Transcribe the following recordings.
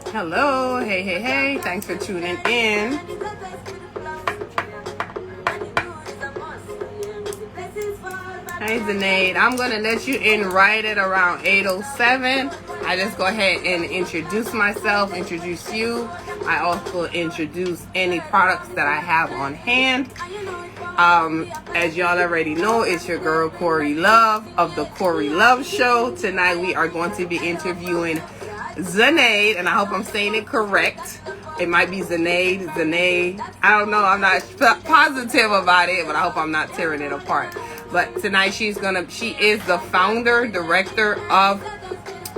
Hello, hey, thanks for tuning in. Hey Zanade, I'm gonna let you in right at around 8:07. I just go ahead and introduce myself, introduce you. I also introduce any products that I have on hand. As y'all already know, it's your girl Corey Love of the Corey Love Show. Tonight we are going to be interviewing Zanade, and I hope I'm saying it correct. It might be Zanade. I don't know. I'm not positive about it, but I hope I'm not tearing it apart. But tonight she is the founder, director of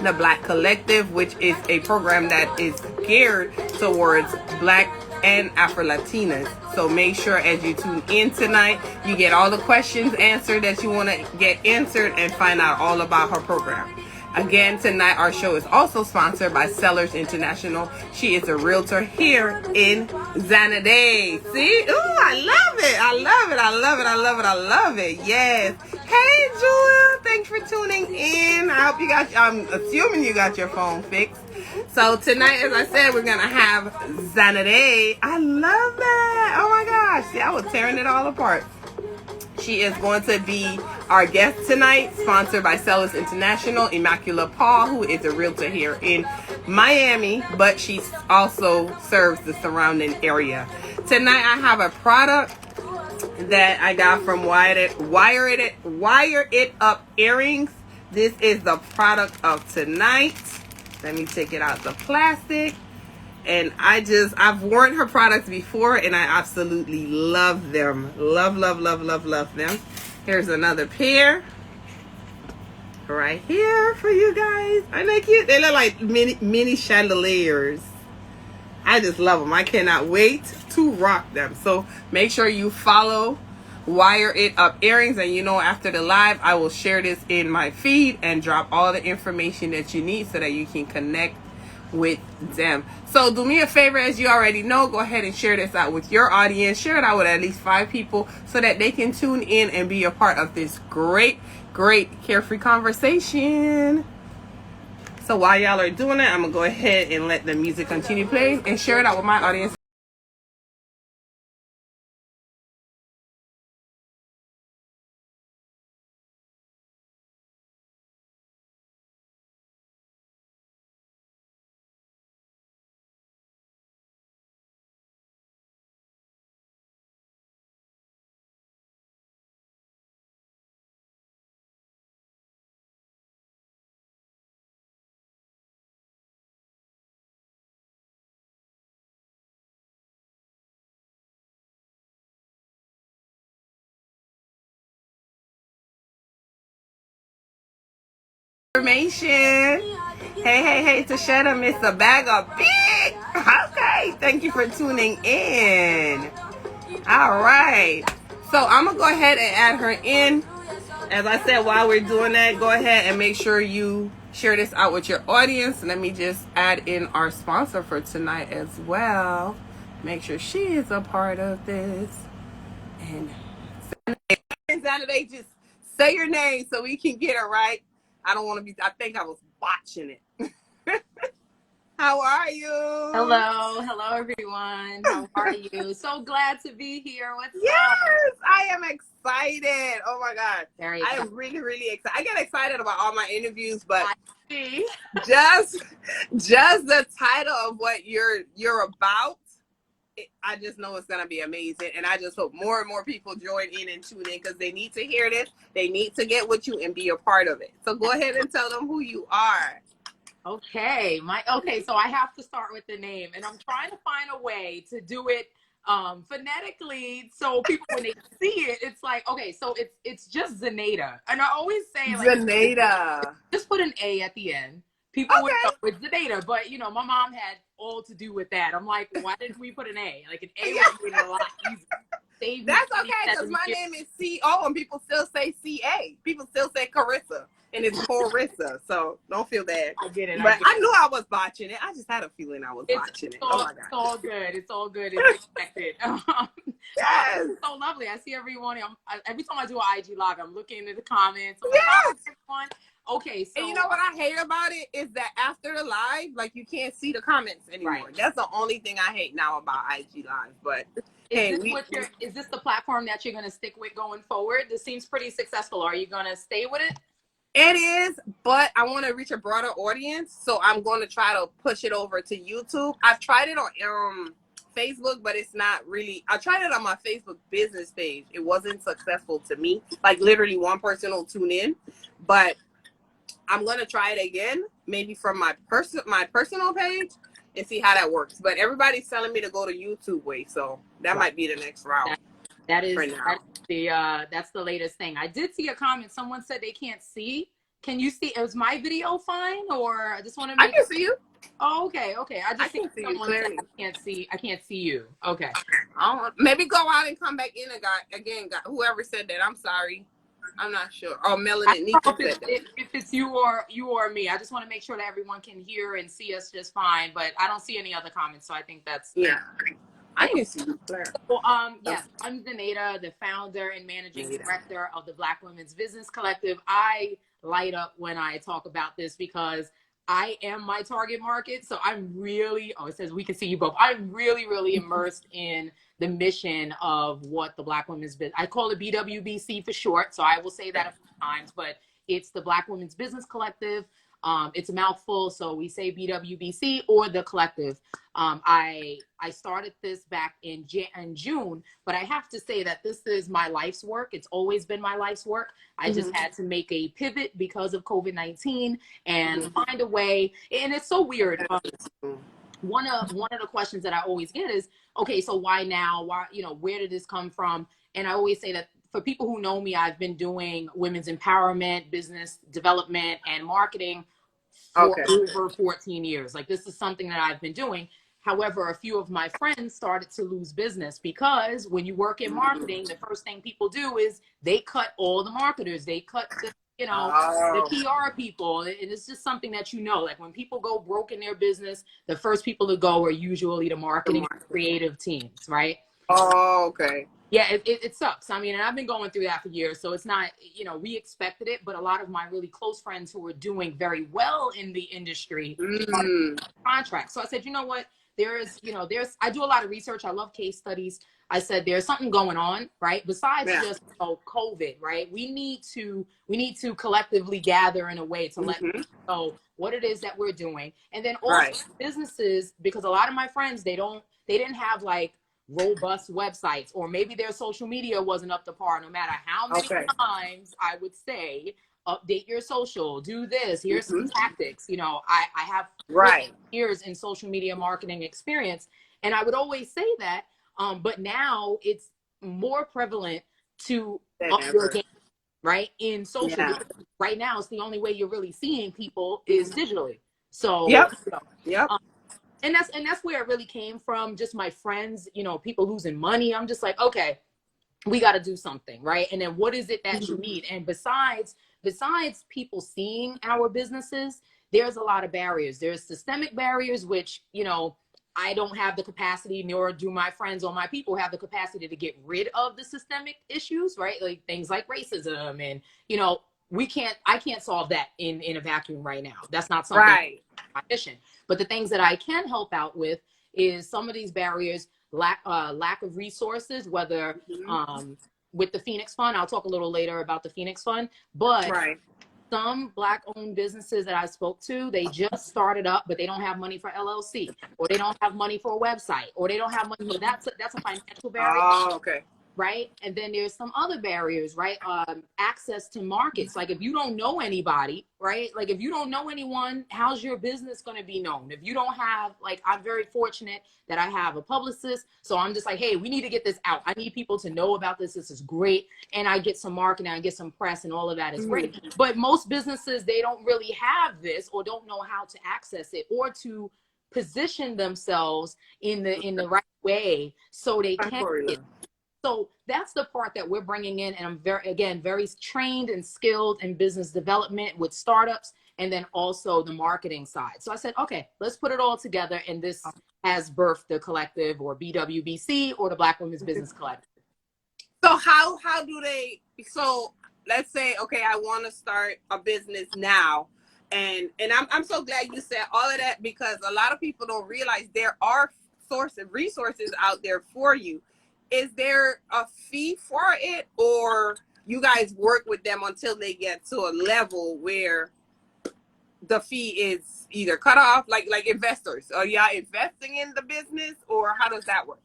the Black Collective, which is a program that is geared towards Black and Afro-Latinas. So make sure as you tune in tonight, you get all the questions answered that you want to get answered and find out all about her program. Again, tonight our show is also sponsored by Sellers International. She is a realtor here in Zanade. See? Ooh, I love it. I love it. Yes. Hey, Jewel. Thanks for tuning in. I hope I'm assuming you got your phone fixed. So tonight, as I said, we're going to have Zanade. I love that. Oh my gosh. See, I was tearing it all apart. She is going to be our guest tonight, sponsored by Sellers International, Immaculate Paul, who is a realtor here in Miami, but she also serves the surrounding area. Tonight, I have a product that I got from Wire It Up Earrings. This is the product of tonight. Let me take it out the plastic. And I've worn her products before and I absolutely love them. Love them. Here's another pair right here for you guys. Aren't they cute? They look like mini chandeliers. I just love them. I cannot wait to rock them. So make sure you follow Wire It Up Earrings. And you know, after the live, I will share this in my feed and drop all the information that you need so that you can connect with them. So do me a favor, as you already know, go ahead and share this out with your audience. Share it out with at least 5 people so that they can tune in and be a part of this great Carefree Conversation. So while y'all are doing that, I'm gonna go ahead and let the music continue playing and share it out with my audience. Information. Hey, Tashetta, Miss a bag of big. Okay, thank you for tuning in. All right. So I'm going to go ahead and add her in. As I said, while we're doing that, go ahead and make sure you share this out with your audience. Let me just add in our sponsor for tonight as well. Make sure she is a part of this. And Zanade, just say your name so we can get it right. I don't want to be, I think I was botching it. How are you? Hello everyone. How are you? So glad to be here. What's up? Yes, I am excited. Oh my God. I am really excited. I get excited about all my interviews, but just the title of what you're about, I just know it's going to be amazing. And I just hope more and more people join in and tune in because they need to hear this. They need to get with you and be a part of it. So go ahead and tell them who you are. Okay. So I have to start with the name, and I'm trying to find a way to do it phonetically so people, when they see it, it's like, okay, so it's just Zay-Nay-Dah. And I always say, like, Zay-Nay-Dah. Just put an A at the end. People would know it's Zay-Nay-Dah, but you know, my mom had all to do with that. I'm like, why didn't we put an A? Like, an A would be a lot easier. That's okay, because my name is C-O and people still say C-A. People still say Carissa. and it's Carissa, so don't feel bad. I get it. But I knew I was botching it. I just had a feeling I was botching it. Oh my It's god. all good. It's all good. It's expected. Yes. It's so lovely. I see everyone. Every time I do an IG live, I'm looking at the comments. I'm Yes. like, oh, everyone. Okay, so And you know what I hate about it is that after the live, like you can't see the comments anymore. Right. That's the only thing I hate now about IG live. But is this the platform that you're gonna stick with going forward? This seems pretty successful. Are you gonna stay with it? It is, but I want to reach a broader audience, so I'm going to try to push it over to YouTube. I've tried it on Facebook, but it's not really. I tried it on my Facebook business page. It wasn't successful to me. Like literally, one person will tune in, but I'm going to try it again, maybe from my personal page, and see how that works. But everybody's telling me to go to YouTube way, so that might be the next route. That's the latest thing. I did see a comment. Someone said they can't see. Can you see? Is my video fine, or I just want to make? I can see you. Oh, okay. I can see you clearly. I can't see you. Okay. Maybe go out and come back in again. Whoever said that, I'm sorry. I'm not sure. Oh, Melanie Nika said that. If it's you or me, I just want to make sure that everyone can hear and see us just fine. But I don't see any other comments, so I think that's I can see you, Claire. Well, yes, I'm Zanade-Dah, the founder and managing director of the Black Women's Business Collective. I light up when I talk about this because I am my target market. So I'm really, it says we can see you both. I'm really, really immersed in the mission of what the Black Women's Business, I call it BWBC for short. So I will say that a few times, but it's the Black Women's Business Collective. It's a mouthful, so we say BWBC or the collective. I started this back in June, but I have to say that this is my life's work. It's always been my life's work. I just had to make a pivot because of COVID-19 and find a way. And it's so weird. One of the questions that I always get is, okay, so why now? Why, where did this come from? And I always say that for people who know me, I've been doing women's empowerment, business development, and marketing for over 14 years. Like, this is something that I've been doing. However, a few of my friends started to lose business because when you work in marketing, the first thing people do is they cut all the marketers. They cut the PR people. And it's just something that like when people go broke in their business, the first people to go are usually the marketing creative teams, right? Oh, okay. Yeah, it sucks. I mean, and I've been going through that for years. So it's not, we expected it, but a lot of my really close friends who were doing very well in the industry contracts. So I said, you know what? I do a lot of research. I love case studies. I said, there's something going on, right? Besides just COVID, right? We need to collectively gather in a way to let people know what it is that we're doing. And then also businesses, because a lot of my friends, they didn't have like robust websites, or maybe their social media wasn't up to par. No matter how many times I would say, update your social, do this, here's some tactics. I have years in social media marketing experience, and I would always say that, but now it's more prevalent to up your game, right? In social media. Right now, it's the only way you're really seeing people is digitally. So and that's where it really came from. Just my friends, people losing money. I'm just like, okay, we got to do something, right? And then what is it that you need? And besides people seeing our businesses, there's a lot of barriers. There's systemic barriers, which, I don't have the capacity, nor do my friends or my people have the capacity to get rid of the systemic issues, right? Like things like racism and, I can't solve that in a vacuum right now. That's not something my mission. But the things that I can help out with is some of these barriers, lack of resources, whether with the Phoenix Fund. I'll talk a little later about the Phoenix Fund, but some Black-owned businesses that I spoke to, they just started up, but they don't have money for LLC, or they don't have money for a website, or they don't have money. So that's a financial barrier. Oh, okay. Right. And then there's some other barriers, right? Access to markets. Like if you don't know anybody, right? Like if you don't know anyone, how's your business going to be known? If you don't have, like, I'm very fortunate that I have a publicist. So I'm just like, hey, we need to get this out. I need people to know about this. This is great. And I get some marketing, I get some press, and all of that is great. But most businesses, they don't really have this, or don't know how to access it, or to position themselves in the right way so they can get. So that's the part that we're bringing in. And I'm very trained and skilled in business development with startups, and then also the marketing side. So I said, okay, let's put it all together. And this has birthed the collective, or BWBC, or the Black Women's Business Collective. So how do they, so let's say, okay, I want to start a business now. And I'm so glad you said all of that, because a lot of people don't realize there are resources out there for you. Is there a fee for it, or you guys work with them until they get to a level where the fee is either cut off, like investors? Are y'all investing in the business, or how does that work?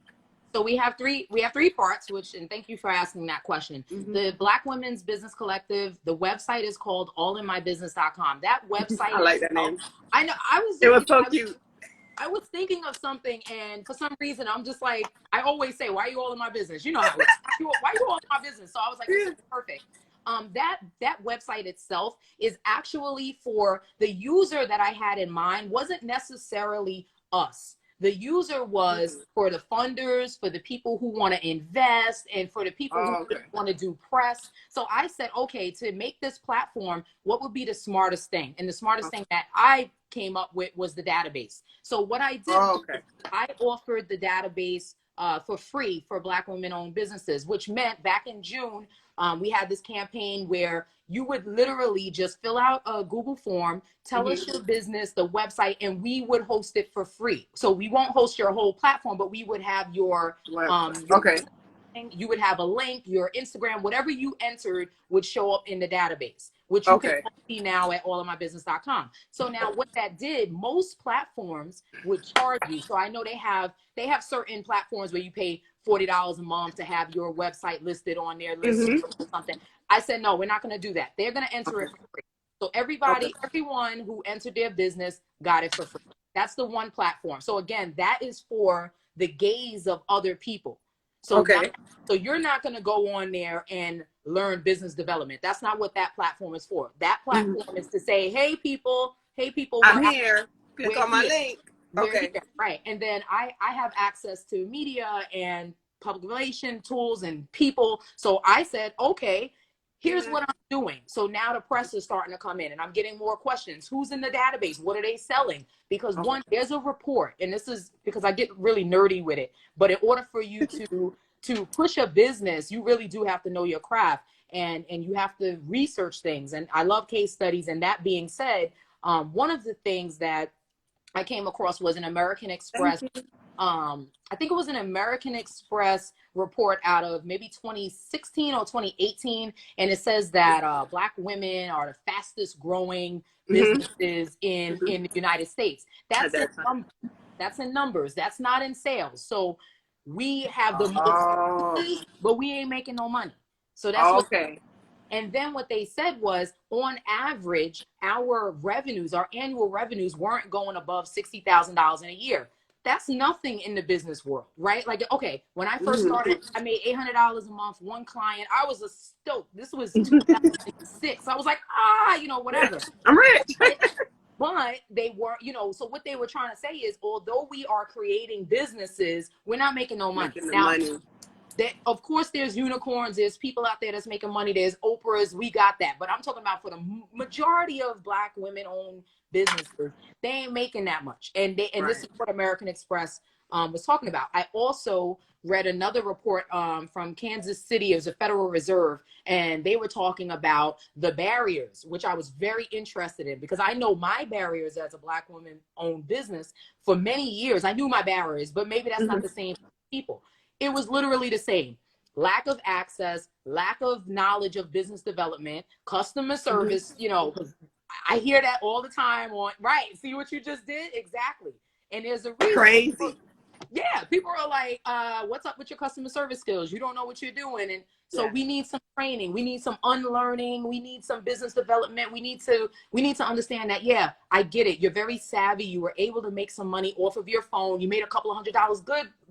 So we have three parts, and thank you for asking that question. Mm-hmm. The Black Women's Business Collective, the website is called allinmybusiness.com. That website, I like that name. I know. It was so cute. I was thinking of something, and for some reason, I'm just like, I always say, why are you all in my business? You know how it is. Why are you all in my business? So I was like, this is perfect. That website itself is actually for the user that I had in mind. Wasn't necessarily us. The user was for the funders, for the people who want to invest, and for the people who want to do press. So I said, okay, to make this platform, what would be the smartest thing? And the smartest thing that I came up with was the database. So what I did, I offered the database for free for Black women-owned businesses, which meant back in June, we had this campaign where you would literally just fill out a Google form, tell us your business, the website, and we would host it for free. So we won't host your whole platform, but we would have your you would have a link, your Instagram, whatever you entered would show up in the database, which you can see now at allinmybusiness.com. So now what that did, most platforms would charge you. So I know they have certain platforms where you pay $40 a month to have your website listed on their list or something. I said, no, we're not going to do that. They're going to enter it for free. So everyone who entered their business got it for free. That's the one platform. So again, that is for the gaze of other people. So so you're not going to go on there and learn business development. That's not what that platform is for. That platform is to say, hey people, I'm here. Click on my link. Here, right. And then I have access to media and public relation tools and people. So I said, okay, here's what I'm doing. So now the press is starting to come in, and I'm getting more questions. Who's in the database? What are they selling? Because one, there's a report, and this is because I get really nerdy with it. But in order for you to push a business, you really do have to know your craft, and you have to research things. And I love case studies. And that being said, one of the things that I came across was an American Express. I think it was an American Express report out of maybe 2016 or 2018. And it says that Black women are the fastest growing businesses in the United States. That's in numbers. That's not in sales. So we have the most, but we ain't making no money. So that's And then what they said was, on average, our annual revenues weren't going above $60,000 in a year. That's nothing in the business world, right? Like, okay, when I first started, I made $800 a month, one client. I was a stoked. This was 2006. I was like, whatever. I'm rich. But they weren't, so what they were trying to say is, although we are creating businesses, we're not making no money. Of course, there's unicorns, there's people out there that's making money, there's Oprahs, we got that. But I'm talking about for the majority of Black women-owned businesses, they ain't making that much. And this is what American Express was talking about. I also read another report from Kansas City. It was a Federal Reserve, and they were talking about the barriers, which I was very interested in, because I know my barriers as a Black woman-owned business. For many years, I knew my barriers, but maybe that's not the same for people. It was literally the same. Lack of access, lack of knowledge of business development, customer service, I hear that all the time see what you just did? Exactly. And there's a reason. Crazy. People are like, what's up with your customer service skills? You don't know what you're doing. And so we need some training. We need some unlearning. We need some business development. We need to understand that, I get it. You're very savvy. You were able to make some money off of your phone. You made a couple of $100.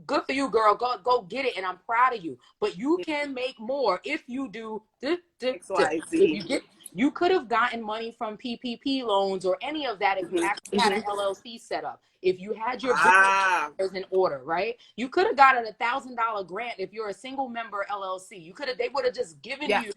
Good for you, girl. Go get it. And I'm proud of you. But you can make more if you do X, Y, Z. You could have gotten money from PPP loans or any of that if you actually had an LLC set up. If you had your business in order, right? You could have gotten $1,000 grant if you're a single member LLC. They would have just given you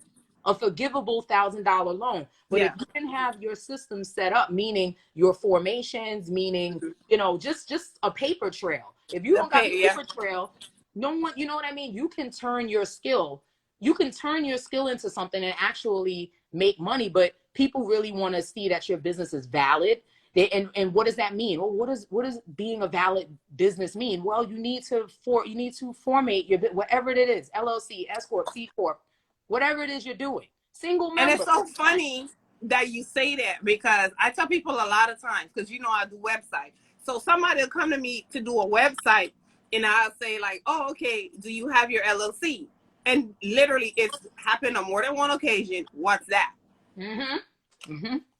a forgivable $1,000 loan. But if you didn't have your system set up, meaning your formations, meaning, you know, just a paper trail. If you don't got a paper trail, no one, you know what I mean? You can turn your skill into something and actually make money, but people really want to see that your business is valid. And what does that mean? Well, what does being a valid business mean? Well, you need to formate your, whatever it is, LLC, S Corp, C Corp, whatever it is you're doing. Single member. And it's so funny that you say that, because I tell people a lot of times, because you know I do websites. So somebody will come to me to do a website and I'll say like, oh, okay, do you have your LLC? And literally it's happened on more than one occasion. What's that? So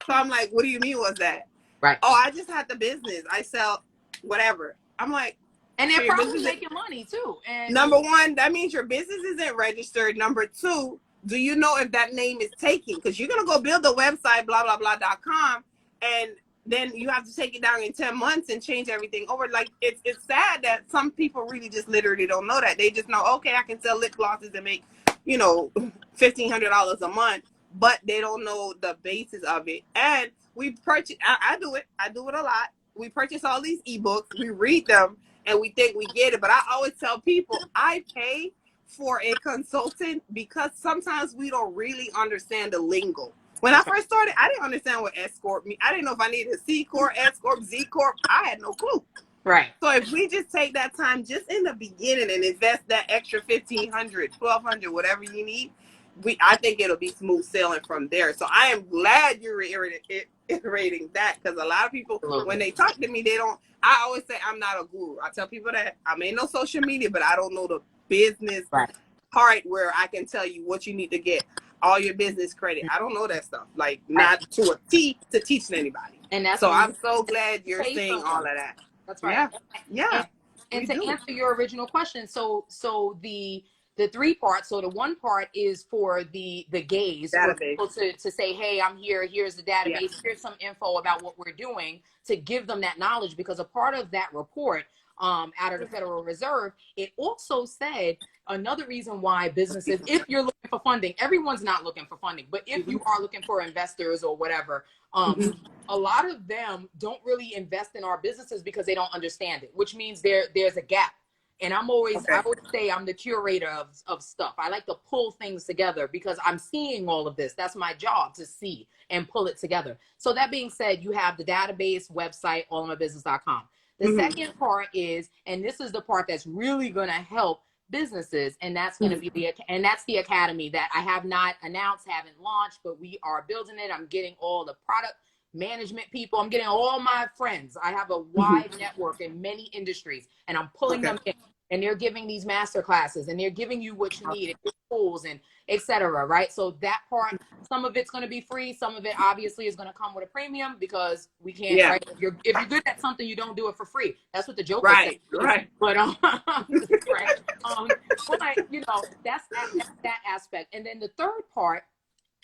I'm like, what do you mean what's that? Right. Oh, I just had the business. I sell whatever. I'm like, and they're probably making money too. And number one, that means your business isn't registered. Number two, do you know if that name is taken? Because you're going to go build a website, blah, blah, blah.com, and then you have to take it down in 10 months and change everything over. Like, it's sad that some people really just literally don't know that. They just know, okay, I can sell lip glosses and make, you know, $1,500 a month, but they don't know the basis of it. And we purchase, I do it a lot. We purchase all these ebooks, we read them, and we think we get it. But I always tell people, I pay for a consultant because sometimes we don't really understand the lingo. When I first started, I didn't understand what S Corp mean. I didn't know if I needed a C Corp, S Corp, Z Corp. I had no clue. Right. So if we just take that time just in the beginning and invest that extra $1,500, $1,200, whatever you need, I think it'll be smooth sailing from there. So I am glad you're reiterating that, because a lot of people, when they talk to me, I always say I'm not a guru. I tell people that I'm in no social media, but I don't know the business part where I can tell you what you need to get all your business credit. I don't know that stuff, like not to a T to teach anybody. And that's so I'm so glad you're saying all of that. That's right. Yeah. And to answer your original question, so the three parts. So the one part is for the gays, for people to say, hey, I'm here. Here's the database. Here's some info about what we're doing, to give them that knowledge. Because a part of that report out of the Federal Reserve, it also said another reason why businesses, if you're looking for funding, everyone's not looking for funding, but if you are looking for investors or whatever, a lot of them don't really invest in our businesses because they don't understand it, which means there's a gap. And I always say I'm the curator of stuff. I like to pull things together because I'm seeing all of this. That's my job, to see and pull it together. So that being said, you have the database website, allinmybusiness.com. The second part is, and this is the part that's really going to help businesses, and that's going to be the academy that I have not announced, haven't launched, but we are building it. I'm getting all the product management people. I'm getting all my friends. I have a wide network in many industries, and I'm pulling them in. And they're giving these master classes, and they're giving you what you need, and tools, and etc. Right? So that part, some of it's going to be free. Some of it obviously is going to come with a premium, because we can't. Right? If you're good at something, you don't do it for free. That's what the joke is. Right. But but you know, that's that aspect. And then the third part,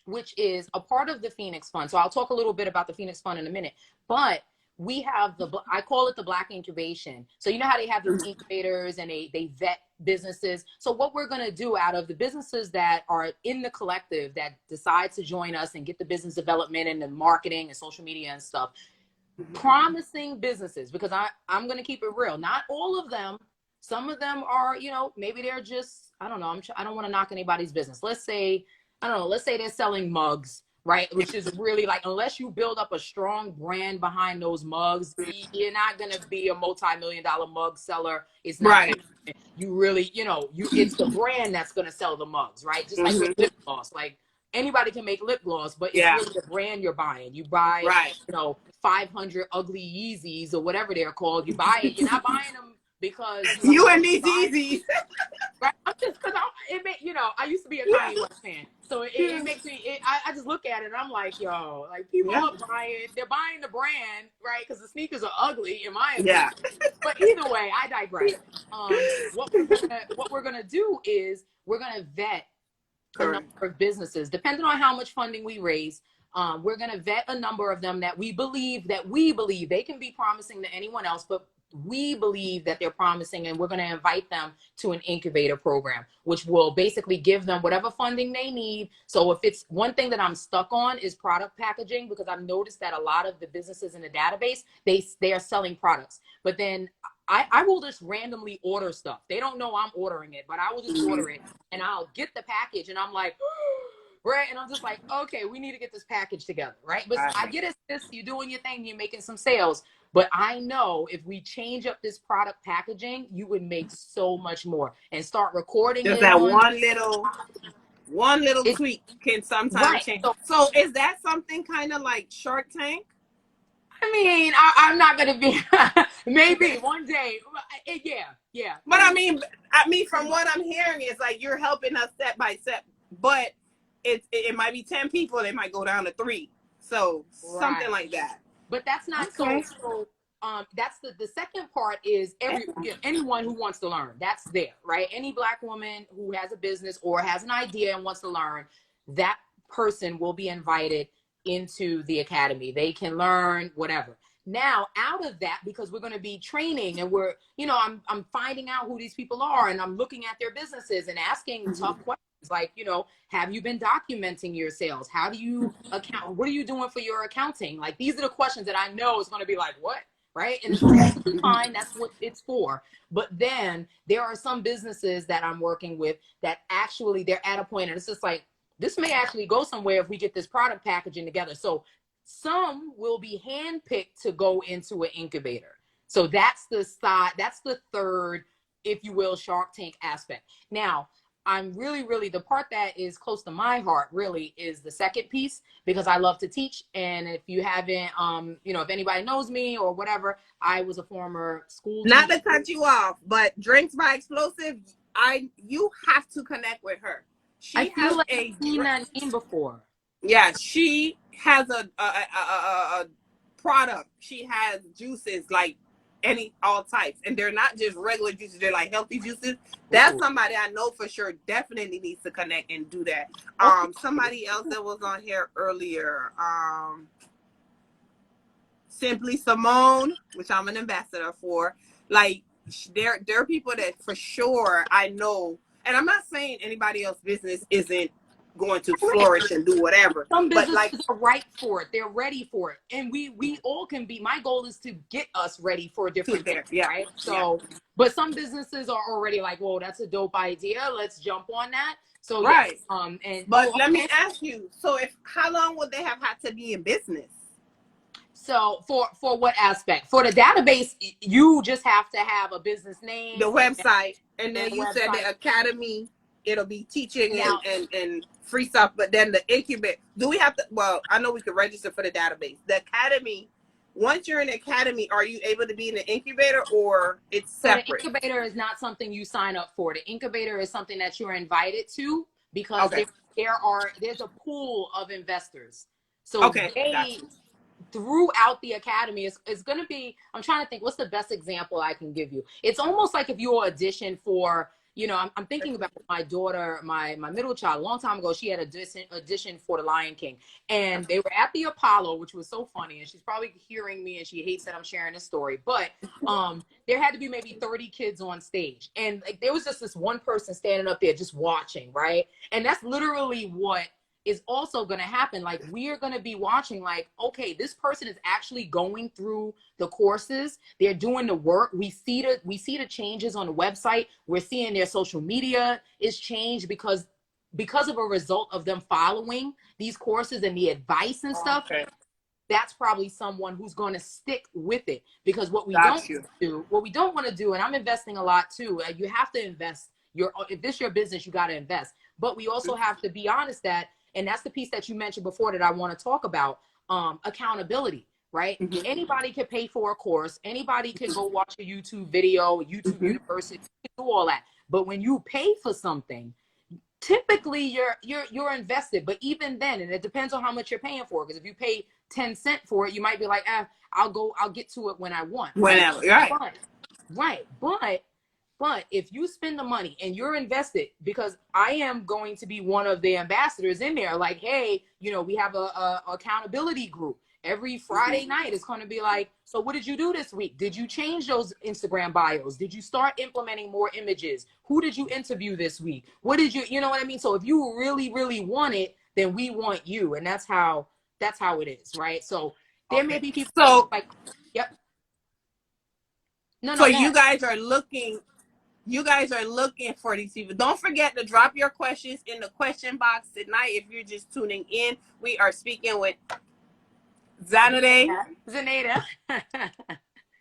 which is a part of the Phoenix Fund. So I'll talk a little bit about the Phoenix Fund in a minute, but we have I call it the Black Incubation. So you know how they have these incubators and they vet businesses. So what we're going to do, out of the businesses that are in the collective that decide to join us and get the business development and the marketing and social media and stuff, promising businesses, because I'm going to keep it real. Not all of them. Some of them are, you know, maybe they're just, I don't know. I don't want to knock anybody's business. Let's say they're selling mugs, right? Which is really like, unless you build up a strong brand behind those mugs, you're not going to be a multi-million-dollar mug seller. It's not right. You really, you know, it's the brand that's going to sell the mugs, right? Just like with lip gloss. Like, anybody can make lip gloss, but it's really the brand you're buying. You buy, you know, 500 ugly Yeezys or whatever they're called. You buy it. You're not buying them because you and these Yeezys. Right? I'm just, because you know, I used to be a Kanye West fan, so it makes me. I just look at it and I'm like, yo, like, people are they're buying the brand, right? Because the sneakers are ugly, in my opinion. But either way, I digress. What we're gonna do is we're gonna vet a number Correct. of businesses, depending on how much funding we raise. We're going to vet a number of them that we believe they can be promising to anyone else, but we believe that they're promising, and we're going to invite them to an incubator program, which will basically give them whatever funding they need. So if it's one thing that I'm stuck on is product packaging, because I've noticed that a lot of the businesses in the database, they are selling products, but then I will just randomly order stuff. They don't know I'm ordering it, but I will just order it, and I'll get the package, and I'm like, right? And I'm just like, okay, we need to get this package together, right? But I get it, sis, you're doing your thing, you're making some sales. But I know if we change up this product packaging, you would make so much more, and start recording Just it that on one little it. tweak can sometimes Right. change. So is that something kind of like Shark Tank? I mean, I'm not going to be, maybe one day. Yeah. But I mean, from what I'm hearing, it's like you're helping us step by step, but it might be 10 people, it might go down to 3. So something like that. But that's not okay. so that's the second part is anyone who wants to learn, that's there, right? Any Black woman who has a business or has an idea and wants to learn, that person will be invited into the academy. They can learn whatever. Now, out of that, because we're going to be training, and we're, I'm finding out who these people are, and I'm looking at their businesses and asking tough questions like, have you been documenting your sales? How do you account? What are you doing for your accounting? Like, these are the questions that I know is going to be like, what? Right? And it's fine. That's what it's for. But then there are some businesses that I'm working with that actually they're at a point, and it's just like, this may actually go somewhere if we get this product packaging together. So some will be handpicked to go into an incubator. So that's the side, that's the third, if you will, Shark Tank aspect. Now, I'm really, the part that is close to my heart really is the second piece, because I love to teach. And if you haven't, if anybody knows me or whatever, I was a former school teacher. Not to cut you off, but Drinks by Explosive, you have to connect with her. I feel like I've seen that name before. Yeah, she has a product. She has juices like all types, and they're not just regular juices. They're like healthy juices. That's somebody I know for sure definitely needs to connect and do that. Somebody else that was on here earlier, Simply Simone, which I'm an ambassador for. Like, there are people that for sure I know, and I'm not saying anybody else's business isn't going to flourish and do whatever. Some businesses are right for it. They're ready for it. And we all can be, my goal is to get us ready for a different thing, right? So, but some businesses are already like, whoa, that's a dope idea. Let's jump on that. So, right. Yes, let me ask you, so how long would they have had to be in business? So for what aspect? For the database, you just have to have a business name, the website, and then you said the academy, it'll be teaching and free stuff. But then the incubator, do we have to? Well, I know we could register for the database. The academy, once you're in the academy, are you able to be in the incubator, or it's separate? So the incubator is not something you sign up for. The incubator is something that you're invited to, because there's a pool of investors. So throughout the academy, it's going to be, I'm trying to think, what's the best example I can give you? It's almost like if you audition for, I'm thinking about my daughter, my middle child, a long time ago, she had audition for the Lion King, and they were at the Apollo, which was so funny, and she's probably hearing me and she hates that I'm sharing this story, but there had to be maybe 30 kids on stage, and like, there was just this one person standing up there just watching, right? And that's literally what is also going to happen. Like, we are going to be watching, like, okay, this person is actually going through the courses. They're doing the work. We see the changes on the website. We're seeing their social media is changed because of a result of them following these courses and the advice and stuff. Okay. That's probably someone who's going to stick with it, because what we don't want to do, and I'm investing a lot too. You have to invest. If this is your business, you got to invest. But we also have to be honest that, and that's the piece that you mentioned before that I want to talk about, accountability, right? Mm-hmm. Anybody can pay for a course. Anybody can go watch a YouTube video, YouTube University, do all that. But when you pay for something, typically you're invested. But even then, and it depends on how much you're paying for, because if you pay 10 cents for it, you might be like, I'll get to it when I want. Whenever, right? But But if you spend the money and you're invested, because I am going to be one of the ambassadors in there, like, hey, you know, we have a accountability group. Every Friday night it's going to be like, so what did you do this week? Did you change those Instagram bios? Did you start implementing more images? Who did you interview this week? What did you know what I mean? So if you really, really want it, then we want you. And that's how it is, right? So there may be people like, yep. No, so you guys are looking for these people. Don't forget to drop your questions in the question box tonight. If you're just tuning in, we are speaking with Zanade. Zay-Nay-Dah.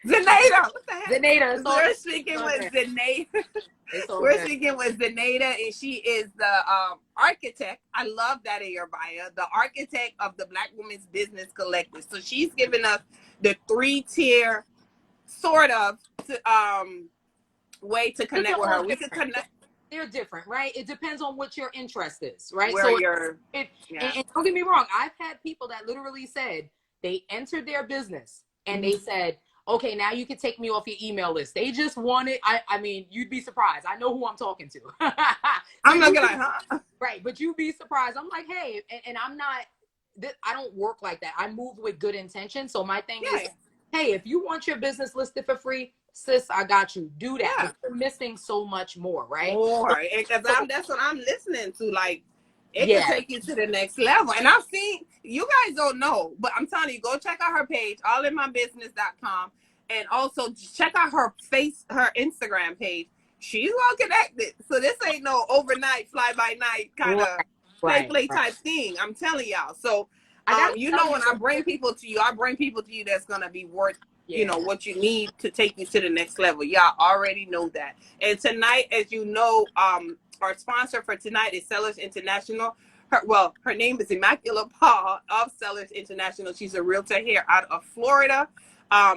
Zay-Nay-Dah. What the heck? Zay-Nay-Dah. We're speaking with Zay-Nay-Dah. We're speaking with Zay-Nay-Dah, and she is the architect. I love that in your bio. The architect of the Black Women's Business Collective. So she's giving us the 3-tier sort of way to connect with her. We could connect. They're different, right? It depends on what your interest is, right? Where so you're, and don't get me wrong, I've had people that literally said they entered their business and they said, okay, now you can take me off your email list. They just wanted, I mean, you'd be surprised. I know who I'm talking to. So I'm not gonna, huh? Right, but you'd be surprised. I'm like, hey, and I'm not, I don't work like that. I move with good intention. So my thing is, hey, if you want your business listed for free, sis, I got you. Do that. But you're missing so much more, right? More, because that's what I'm listening to. Like, it can take you to the next level. And I've seen, you guys don't know, but I'm telling you, go check out her page, allinmybusiness.com, and also check out her Instagram page. She's well connected. So this ain't no overnight, fly-by-night kind of play type thing. I'm telling y'all. So, you know, when I bring people to you, I bring people to you that's going to be worth, you know, what you need to take you to the next level. Y'all already know that. And tonight, as you know, our sponsor for tonight is Sellers International. Her name is Immaculate Paul of Sellers International. She's a realtor here out of Florida.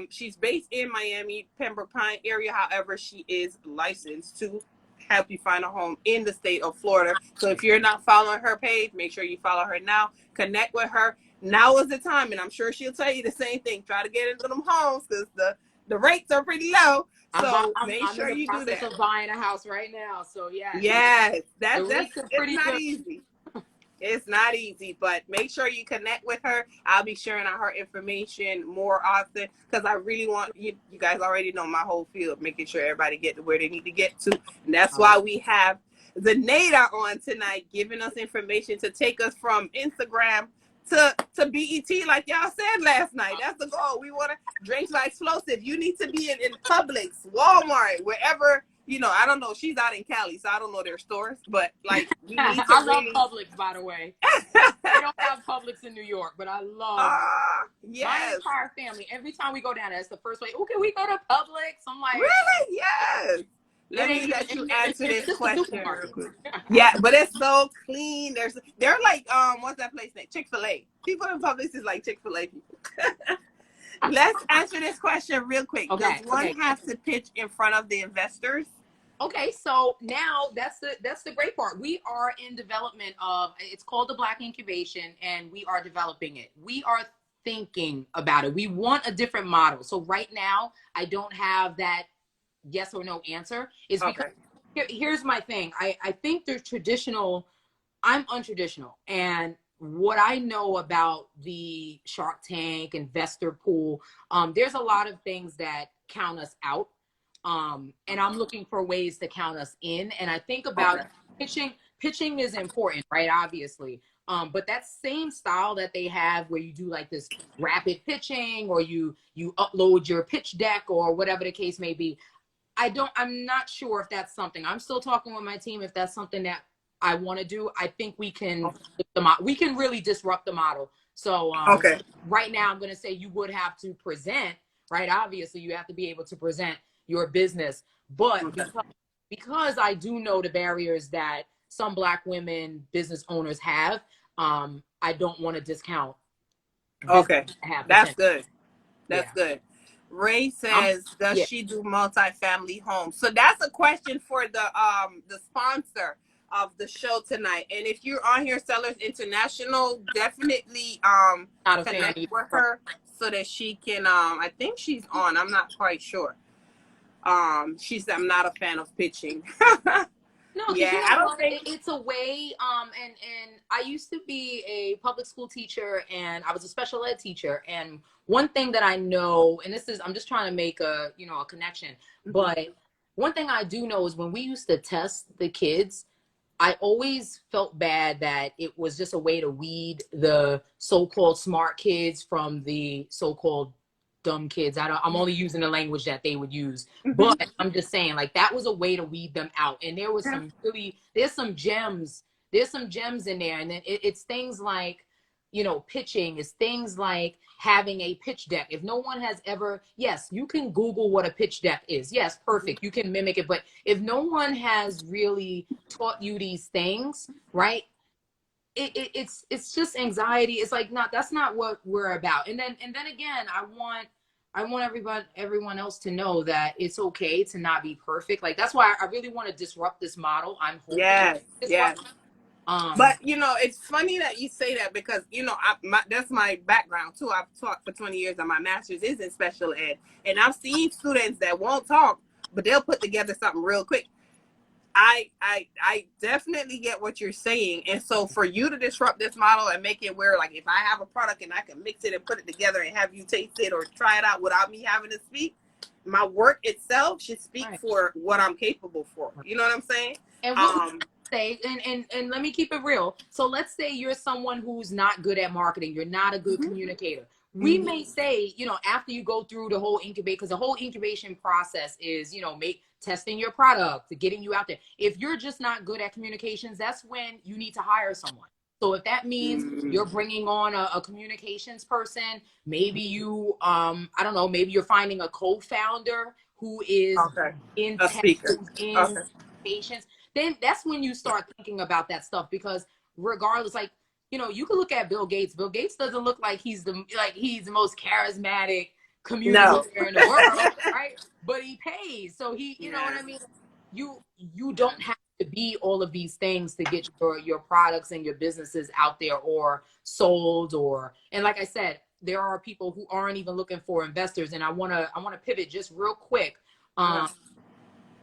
She's based in Miami, Pembroke Pines area. However, she is licensed to help you find a home in the state of Florida. So if you're not following her page, make sure you follow her now. Connect with her. Now is the time, and I'm sure she'll tell you the same thing. Try to get into them homes because the rates are pretty low. So make sure you do that. I'm buying a house right now. So yes, that's pretty not easy. It's not easy, but make sure you connect with her. I'll be sharing out her information more often because I really want you guys already know my whole field, making sure everybody get to where they need to get to. And that's why we have Zanade on tonight, giving us information to take us from Instagram to BET, like y'all said last night. That's the goal. We want to drinks by explosive. You need to be in Publix, Walmart, wherever. You know, I don't know. She's out in Cali, so I don't know their stores. But like, we need to I love Publix, by the way. They don't have Publix in New York, but I love my entire family. Every time we go down there, it's the first way. Okay, we go to Publix. I'm like, really? Yes. Let me let you answer this question real quick. Yeah, but it's so clean. They're like, what's that place name? Chick-fil-A. People in Publix is like Chick-fil-A people. Let's answer this question real quick. Does one have to pitch in front of the investors? Okay, so now that's the great part. We are in development of, it's called the Black Incubation, and we are developing it. We are thinking about it. We want a different model. So right now, I don't have that yes or no answer. Is because here's my thing. I think they're traditional. I'm untraditional, and what I know about the Shark Tank investor pool, there's a lot of things that count us out. And I'm looking for ways to count us in. And I think about pitching is important, right? Obviously. But that same style that they have where you do like this rapid pitching or you upload your pitch deck or whatever the case may be. I'm not sure if that's something. I'm still talking with my team if that's something that I want to do. I think we can really disrupt the model. So right now I'm going to say you would have to present, right? Obviously you have to be able to present your business, but because I do know the barriers that some Black women business owners have, I don't want to discount. That's good. That's good. Ray says, does she do multifamily homes? So that's a question for the sponsor of the show tonight. And if you're on here, Sellers International, definitely connect with her so that she can. I think she's on. I'm not quite sure. She said, I'm not a fan of pitching. No, because you Yeah, know I don't what? think. It's a way. And I used to be a public school teacher, and I was a special ed teacher. And one thing that I know, and this is, I'm just trying to make a, you know, a connection. But one thing I do know is when we used to test the kids, I always felt bad that it was just a way to weed the so-called smart kids from the so-called dumb kids. I'm only using the language that they would use, but I'm just saying, like, that was a way to weed them out. And there was some really, there's some gems in there. And then it's things like, you know, pitching is things like having a pitch deck. If no one has ever, yes, you can Google what a pitch deck is. Yes, perfect. You can mimic it. But if no one has really taught you these things, right? It's just anxiety. It's like, not, that's not what we're about. And then again, I want everyone else to know that it's okay to not be perfect. Like, that's why I really want to disrupt this model. I'm hoping Yes, disrupt. yes. But you know, it's funny that you say that because you know that's my background too. I've taught for 20 years, and my master's is in special ed. And I've seen students that won't talk, but they'll put together something real quick. I definitely get what you're saying. And so for you to disrupt this model and make it where, like, if I have a product and I can mix it and put it together and have you taste it or try it out without me having to speak, my work itself should speak for what I'm capable for. You know what I'm saying? And what say, and let me keep it real. So let's say you're someone who's not good at marketing. You're not a good communicator. We may say, you know, after you go through the whole incubate, because the whole incubation process is, you know, testing your product, getting you out there. If you're just not good at communications, that's when you need to hire someone. So if that means you're bringing on a communications person, maybe you, I don't know, maybe you're finding a co-founder who is in a tech, speaker, in patients, then that's when you start thinking about that stuff. Because regardless, like, you know, you can look at Bill Gates. Bill Gates doesn't look like he's the most charismatic communicator in the world, right? But he pays, so he, you know what I mean. You don't have to be all of these things to get your products and your businesses out there or sold. Or, and like I said, there are people who aren't even looking for investors. And I wanna pivot just real quick.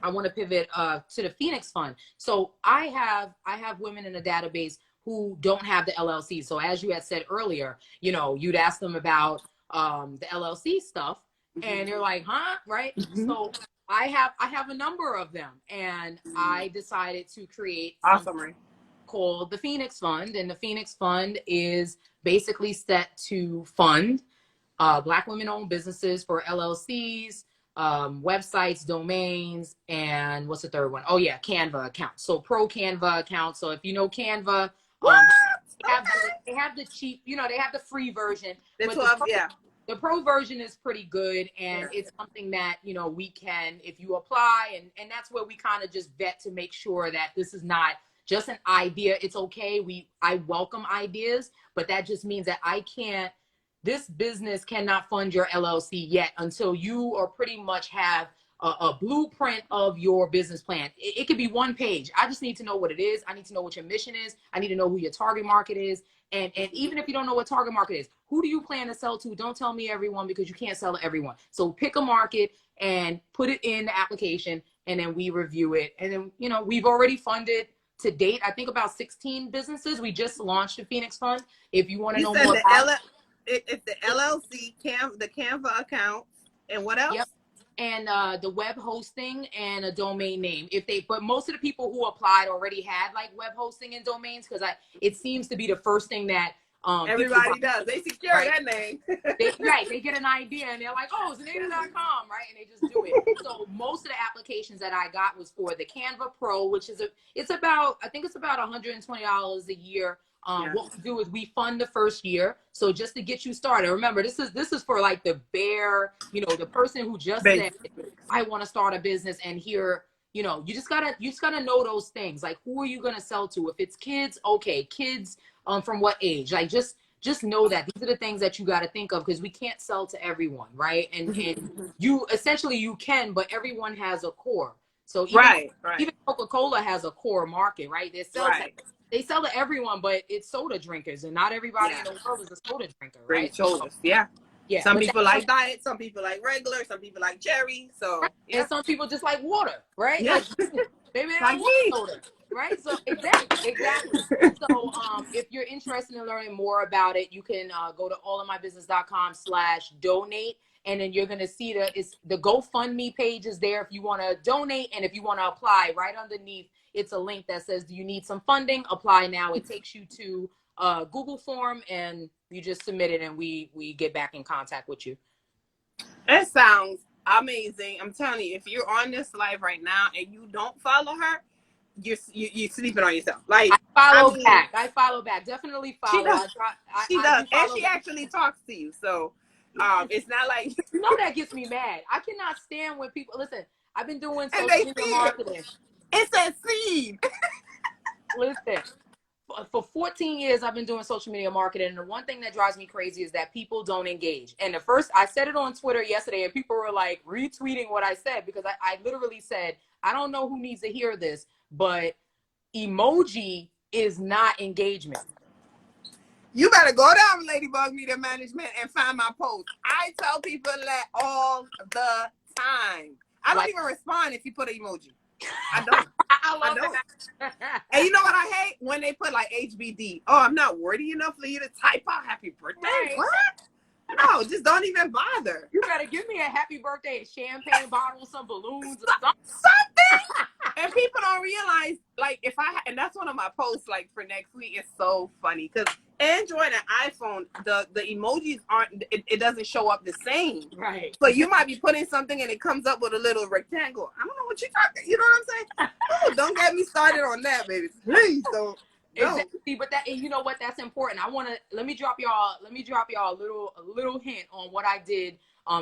I want to pivot to the Phoenix Fund. So I have women in the database who don't have the LLC. So as you had said earlier, you know, you'd ask them about the LLC stuff, and they're like, huh, right? So I have a number of them, and I decided to create something called the Phoenix Fund. And the Phoenix Fund is basically set to fund Black women-owned businesses for LLCs, websites, domains, and what's the third one? Oh yeah, Canva accounts. So pro Canva accounts. So if you know Canva, they have the cheap, you know, they have the free version. The pro version is pretty good, and it's something that, you know, we can, if you apply, and that's where we kind of just vet to make sure that this is not just an idea. It's okay. I welcome ideas, but that just means that this business cannot fund your LLC yet until you are pretty much have a blueprint of your business plan. It could be one page. I just need to know what it is. I need to know what your mission is. I need to know who your target market is. And even if you don't know what target market is, who do you plan to sell to? Don't tell me everyone, because you can't sell to everyone. So pick a market and put it in the application, and then we review it. And then, you know, we've already funded to date, I think, about 16 businesses. We just launched the Phoenix Fund. If you want to know more about it's the LLC, the Canva account, and what else? Yep. And the web hosting and a domain name. But most of the people who applied already had like web hosting and domains, because it seems to be the first thing that everybody does. They secure that name. They get an idea and they're like, oh, Zanade.com, right? And they just do it. So most of the applications that I got was for the Canva Pro, which is about $120 a year. What we do is we fund the first year. So just to get you started, remember, this is for like the the person who just said, I want to start a business, and here, you know, you just gotta know those things. Like, who are you going to sell to? If it's kids, okay, kids, from what age? Like, just know that these are the things that you got to think of, because we can't sell to everyone, right? And you can, but everyone has a core. So even Coca-Cola has a core market, right? They sell to everyone, but it's soda drinkers, and not everybody in the world is a soda drinker, right? Shoulders, yeah. Yeah. Some But people like diet, some people like regular, some people like cherry. So and some people just like water, right? yeah, Like maybe they like don't want me. soda, right? So exactly. So if you're interested in learning more about it, you can go to allinmybusiness.com/donate, and then you're gonna see the GoFundMe page is there if you want to donate, and if you want to apply, right underneath it's a link that says, "Do you need some funding? Apply now." It takes you to a Google form, and you just submit it, and we get back in contact with you. It sounds amazing. I'm telling you, if you're on this live right now and you don't follow her, you're sleeping on yourself. Like I follow back. Definitely she follow. does. She I does, do and follow she back. actually talks to you. So it's not like You know that gets me mad. I cannot stand when people listen. I've been doing and social they media see it. marketing. It's a seed. Listen, for 14 years, I've been doing social media marketing, and the one thing that drives me crazy is that people don't engage. And the first, I said it on Twitter yesterday, and people were like retweeting what I said, because I literally said, I don't know who needs to hear this, but emoji is not engagement. You better go down Ladybug Media Management and find my post. I tell people that all the time. I don't even respond if you put an emoji. I don't. I love that. And you know what I hate? When they put like HBD. Oh, I'm not worthy enough for you to type out happy birthday. Right. What? No, just don't even bother. You better give me a happy birthday, a champagne bottle, some balloons, or something. And people don't realize, like, and that's one of my posts, like, for next week. It's so funny because Android and iPhone, the emojis aren't, it doesn't show up the same. Right. So you might be putting something and it comes up with a little rectangle. I don't know what you're talking. You know what I'm saying? Oh, don't get me started on that, baby. Please don't. Exactly, but you know what? That's important. Let me drop y'all a little hint on what I did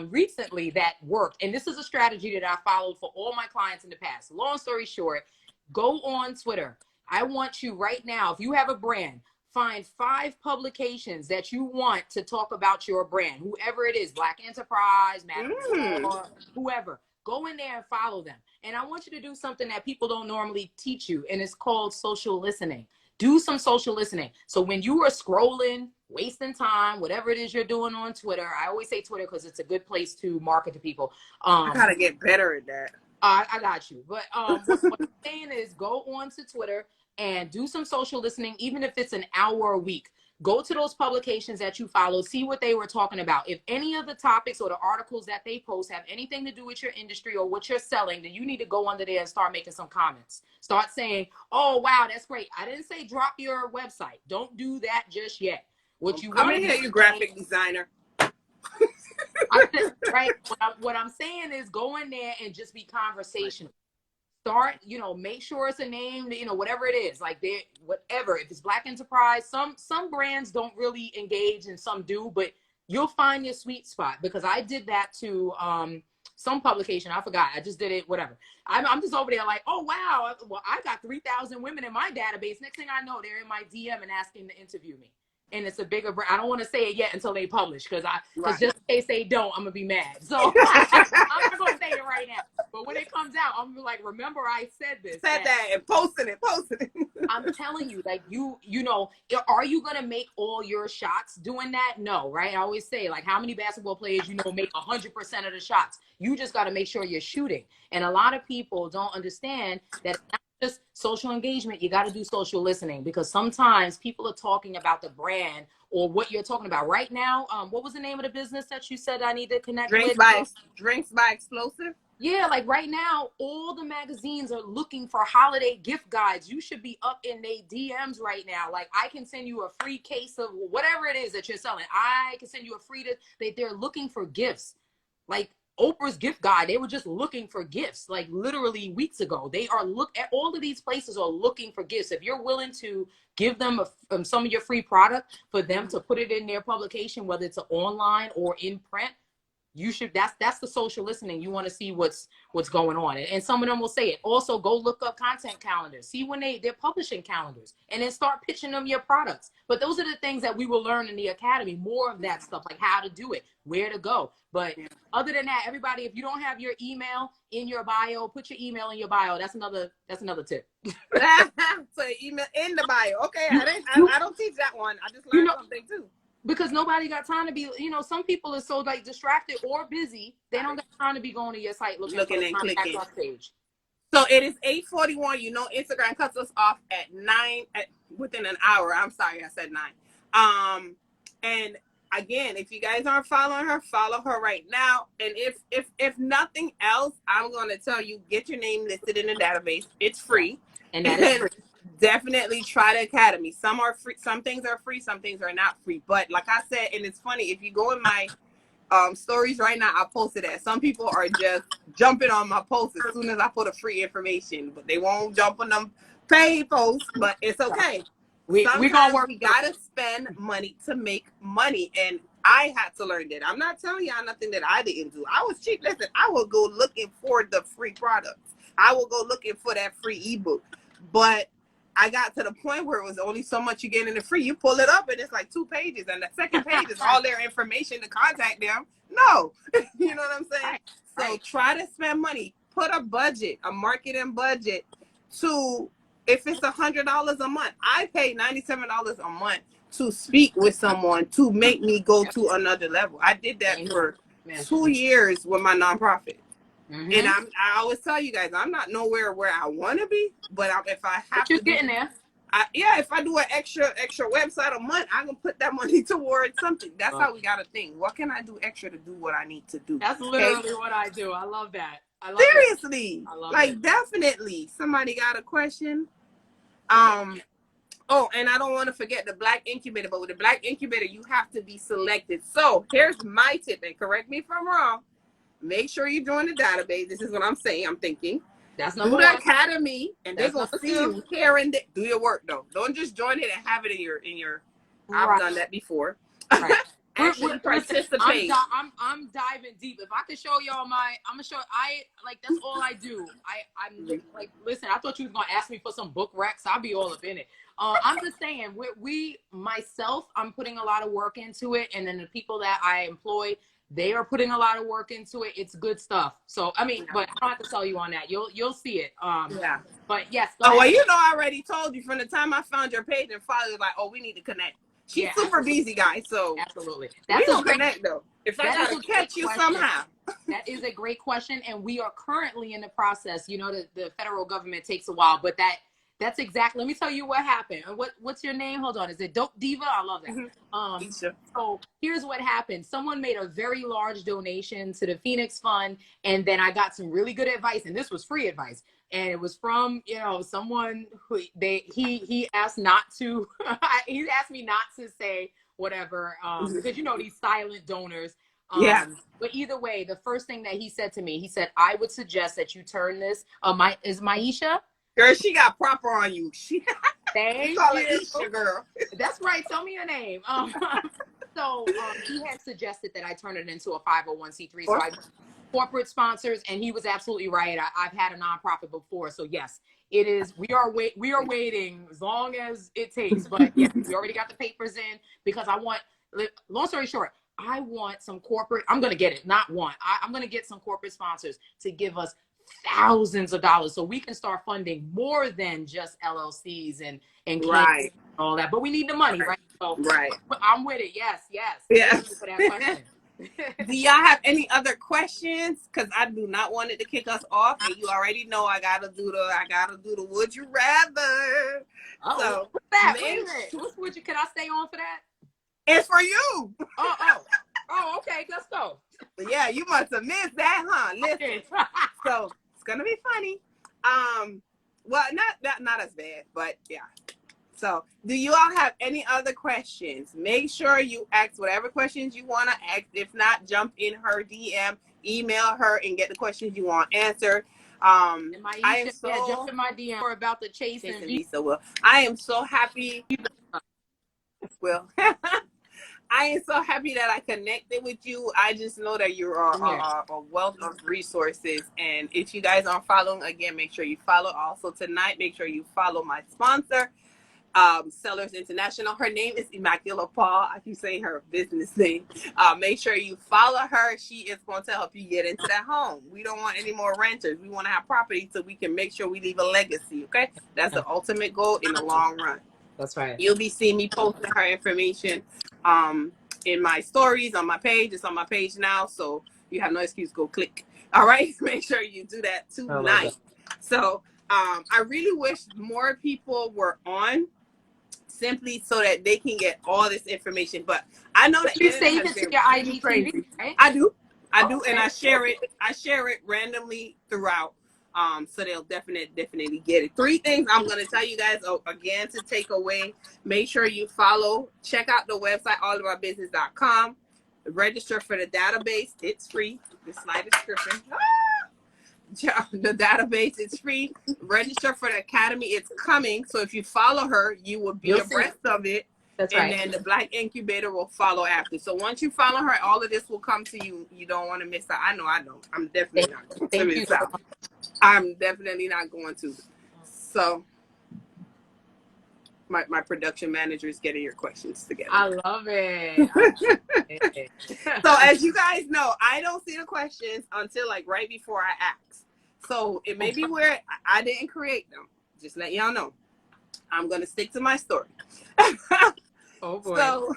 recently that worked. And this is a strategy that I followed for all my clients in the past. Long story short, go on Twitter. I want you right now, if you have a brand, find 5 publications that you want to talk about your brand, whoever it is, Black Enterprise, or whoever. Go in there and follow them. And I want you to do something that people don't normally teach you, and it's called social listening. Do some social listening. So when you are scrolling, wasting time, whatever it is you're doing on Twitter, I always say Twitter because it's a good place to market to people. I gotta get better at that. I got you. But what I'm saying is go on to Twitter and do some social listening, even if it's an hour a week. Go to those publications that you follow, see what they were talking about. If any of the topics or the articles that they post have anything to do with your industry or what you're selling, then you need to go under there and start making some comments. Start saying, oh, wow, that's great. I didn't say drop your website. Don't do that just yet. What you want to hear you, graphic designer. Right. What I'm saying is go in there and just be conversational. Start, make sure it's a name, whatever it is, like whatever. If it's Black Enterprise, some brands don't really engage and some do, but you'll find your sweet spot, because I did that to some publication. I forgot. I just did it, whatever. I'm just over there like, oh, wow. Well, I got 3,000 women in my database. Next thing I know, they're in my DM and asking to interview me. And it's a bigger brand. I don't want to say it yet until they publish, because just in case they don't, I'm gonna be mad. So I'm not gonna say it right now. But when it comes out, I'm gonna be like, remember I said this. Said that and posted it. I'm telling you, like are you gonna make all your shots doing that? No, right? I always say, like, how many basketball players make 100% of the shots? You just gotta make sure you're shooting. And a lot of people don't understand that. Just social engagement, you got to do social listening, because sometimes people are talking about the brand or what you're talking about right now. What was the name of the business that you said I need to connect with? Drinks by Explosive. Yeah, like right now, all the magazines are looking for holiday gift guides. You should be up in their DMs right now. Like, I can send you a free case of whatever it is that you're selling. I can send you a free. They're looking for gifts. Like Oprah's gift guide, they were just looking for gifts, like literally weeks ago. They are all of these places are looking for gifts. If you're willing to give them some of your free product for them to put it in their publication, whether it's online or in print, you should. That's the social listening. You want to see what's going on, and some of them will say it. Also, go look up content calendars. See when they're publishing calendars, and then start pitching them your products. But those are the things that we will learn in the academy. More of that stuff, like how to do it, where to go. But other than that, everybody, if you don't have your email in your bio, put your email in your bio. That's another tip. So email in the bio. Okay, I don't teach that one. I just learned something too. because nobody got time to be, you know, some people are so like distracted or busy, they don't got time to be going to your site looking for and clicking. page. So it is 8:41. You know, Instagram cuts us off at 9, within an hour. I'm sorry, I said 9. And again, if you guys aren't following her, follow her right now. And if nothing else, I'm going to tell you, get your name listed in the database. It's free. And that is free. Definitely try the academy. Some are free, some things are free, some things are not free. But like I said, and it's funny, if you go in my stories right now, I posted that. Some people are just jumping on my posts as soon as I put a free information, but they won't jump on them paid posts, but it's okay. We gonna work. We gotta spend money to make money, and I had to learn that. I'm not telling y'all nothing that I didn't do. I was cheap. Listen, I will go looking for the free products. I will go looking for that free ebook, but I got to the point where it was only so much you get in the free. You pull it up and it's like 2 pages, and the second page is all their information to contact them. No, you know what I'm saying? So try to spend money. Put a budget, a marketing budget to, if it's $100 a month, I pay $97 a month to speak with someone to make me go to another level. I did that for 2 years with my nonprofit. Mm-hmm. And I always tell you guys, I'm not nowhere where I want to be, but if I have to, getting there. If I do an extra website a month, I can put that money towards something. That's how we got to think. What can I do extra to do what I need to do? That's literally what I do. I love that. Seriously, I love it. Definitely. Somebody got a question? Oh, and I don't want to forget the Black Incubator, but with the Black Incubator, you have to be selected. So here's my tip, and correct me if I'm wrong. Make sure you join the database. This is what I'm saying. I'm thinking. That's do the academy, and they're gonna see you here and there. Do your work though. Don't just join it and have it in your. I've done that before. Right. Actually participate. I'm diving deep. If I could show y'all I'm gonna show. That's all I do. I'm like, listen. I thought you was gonna ask me for some book recs. I'll be all up in it. I'm just saying, myself, I'm putting a lot of work into it, and then the people that I employ, they are putting a lot of work into it. It's good stuff. So but I don't have to tell you on that. You'll see it. But yes. Well, I already told you from the time I found your page and followed, like, oh, we need to connect. She's super busy, guys. So absolutely, we don't connect though. If I gotta catch you somehow. That is a great question, and we are currently in the process. You know, the federal government takes a while, but that's exactly. Let me tell you what happened. What's your name? Hold on. Is it Dope Diva? I love that. Mm-hmm. So here's what happened. Someone made a very large donation to the Phoenix Fund, and then I got some really good advice, and this was free advice. And it was from, someone who he asked not to, he asked me not to say whatever, because these silent donors. But either way, the first thing that he said to me, he said, I would suggest that you turn this, is Maisha? Girl, she got proper on you. Thank you. Aisha, girl. That's right. Tell me your name. So he had suggested that I turn it into a 501c3. So I corporate sponsors, and he was absolutely right. I've had a nonprofit before, so yes, it is. We are waiting as long as it takes. But yeah, we already got the papers in because I want. Long story short, I want some corporate. I'm gonna get it. Not one. I'm gonna get some corporate sponsors to give us thousands of dollars so we can start funding more than just LLCs and right. all that. But we need the money, right? So I'm with it. Yes. Yes. For that question. Do y'all have any other questions? Because I do not want it to kick us off, and you already know I gotta do the would you rather. So what's that? Wait a minute. What's would you? Can I stay on for that? It's for you. Oh, okay. Let's go. Yeah, you must have missed that, huh? Listen. So it's gonna be funny. Well, not as bad, but yeah. So, do you all have any other questions? Make sure you ask whatever questions you want to ask. If not, jump in her DM, email her, and get the questions you want answered. I am jump in my DM about the chasing visa. Well, I am so happy. Well, I am so happy that I connected with you. I just know that you are a wealth of resources. And if you guys aren't following, again, make sure you follow. Also tonight, make sure you follow my sponsor, Sellers International. Her name is Immaculate Paul. I keep saying her business name. Make sure you follow her. She is going to help you get into that home. We don't want any more renters. We want to have property so we can make sure we leave a legacy. Okay, that's the ultimate goal in the long run. That's right. You'll be seeing me posting her information in my stories on my page. It's on my page now, so you have no excuse. Go click. All right, make sure you do that tonight. So I really wish more people were on, simply so that they can get all this information. But I know that you save it to your IGTV, right? I do, Okay. and I share it. I share it randomly throughout. So they'll definitely get it. 3 things I'm going to tell you guys again to take away. Make sure you follow. Check out the website, allaboutbusiness.com. Register for the database. It's free. The slide description. The database is free. Register for the academy. It's coming. So if you follow her, you will be abreast of it. That's and right. Then the Black Incubator will follow after. So once you follow her, all of this will come to you. You don't want to miss out. I know I don't. I'm definitely not going to miss out. I'm definitely not going to. So my production manager is getting your questions together. I love it. So as you guys know, I don't see the questions until like right before I ask. So it may be where I didn't create them. Just let y'all know. I'm going to stick to my story. Oh boy. So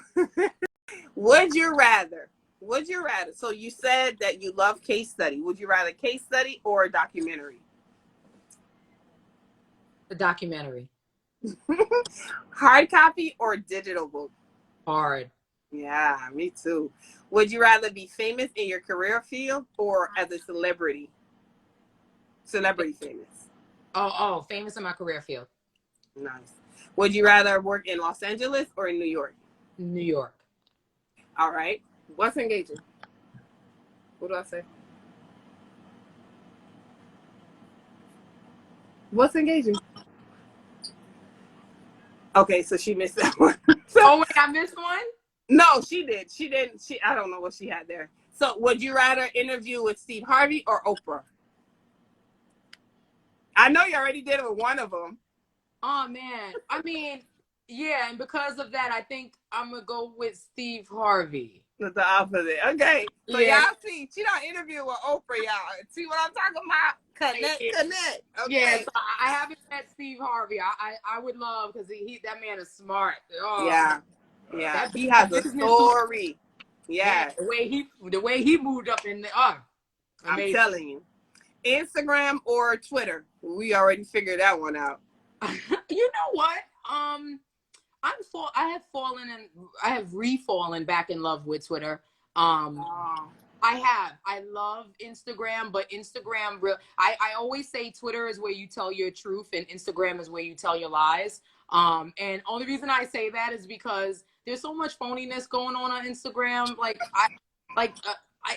would you rather? So you said that you love case study. Would you rather case study or a documentary? The documentary. Hard copy or digital book? Hard. Yeah, me too. Would you rather be famous in your career field or as a celebrity? Celebrity famous. Oh, famous in my career field. Nice. Would you rather work in Los Angeles or in New York? New York. All right. What's engaging? What do I say? What's engaging? Okay, so she missed that one. Oh, wait, I missed one? No, she did. She didn't. I don't know what she had there. So would you rather interview with Steve Harvey or Oprah? I know you already did it with one of them. Oh, man. I mean, yeah, and because of that, I think I'm going to go with Steve Harvey. The opposite. Okay. So yeah. y'all see, she don't interview with Oprah, y'all. See what I'm talking about? Connect. Okay. Yeah, so I haven't met Steve Harvey. I would love, because that man is smart. Oh, yeah. He has a story. Yeah. The way he moved up in the I'm telling you. Instagram or Twitter? We already figured that one out. You know what? I have re-fallen back in love with Twitter. I love Instagram, but Instagram, I always say Twitter is where you tell your truth and Instagram is where you tell your lies. And only reason I say that is because there's so much phoniness going on Instagram.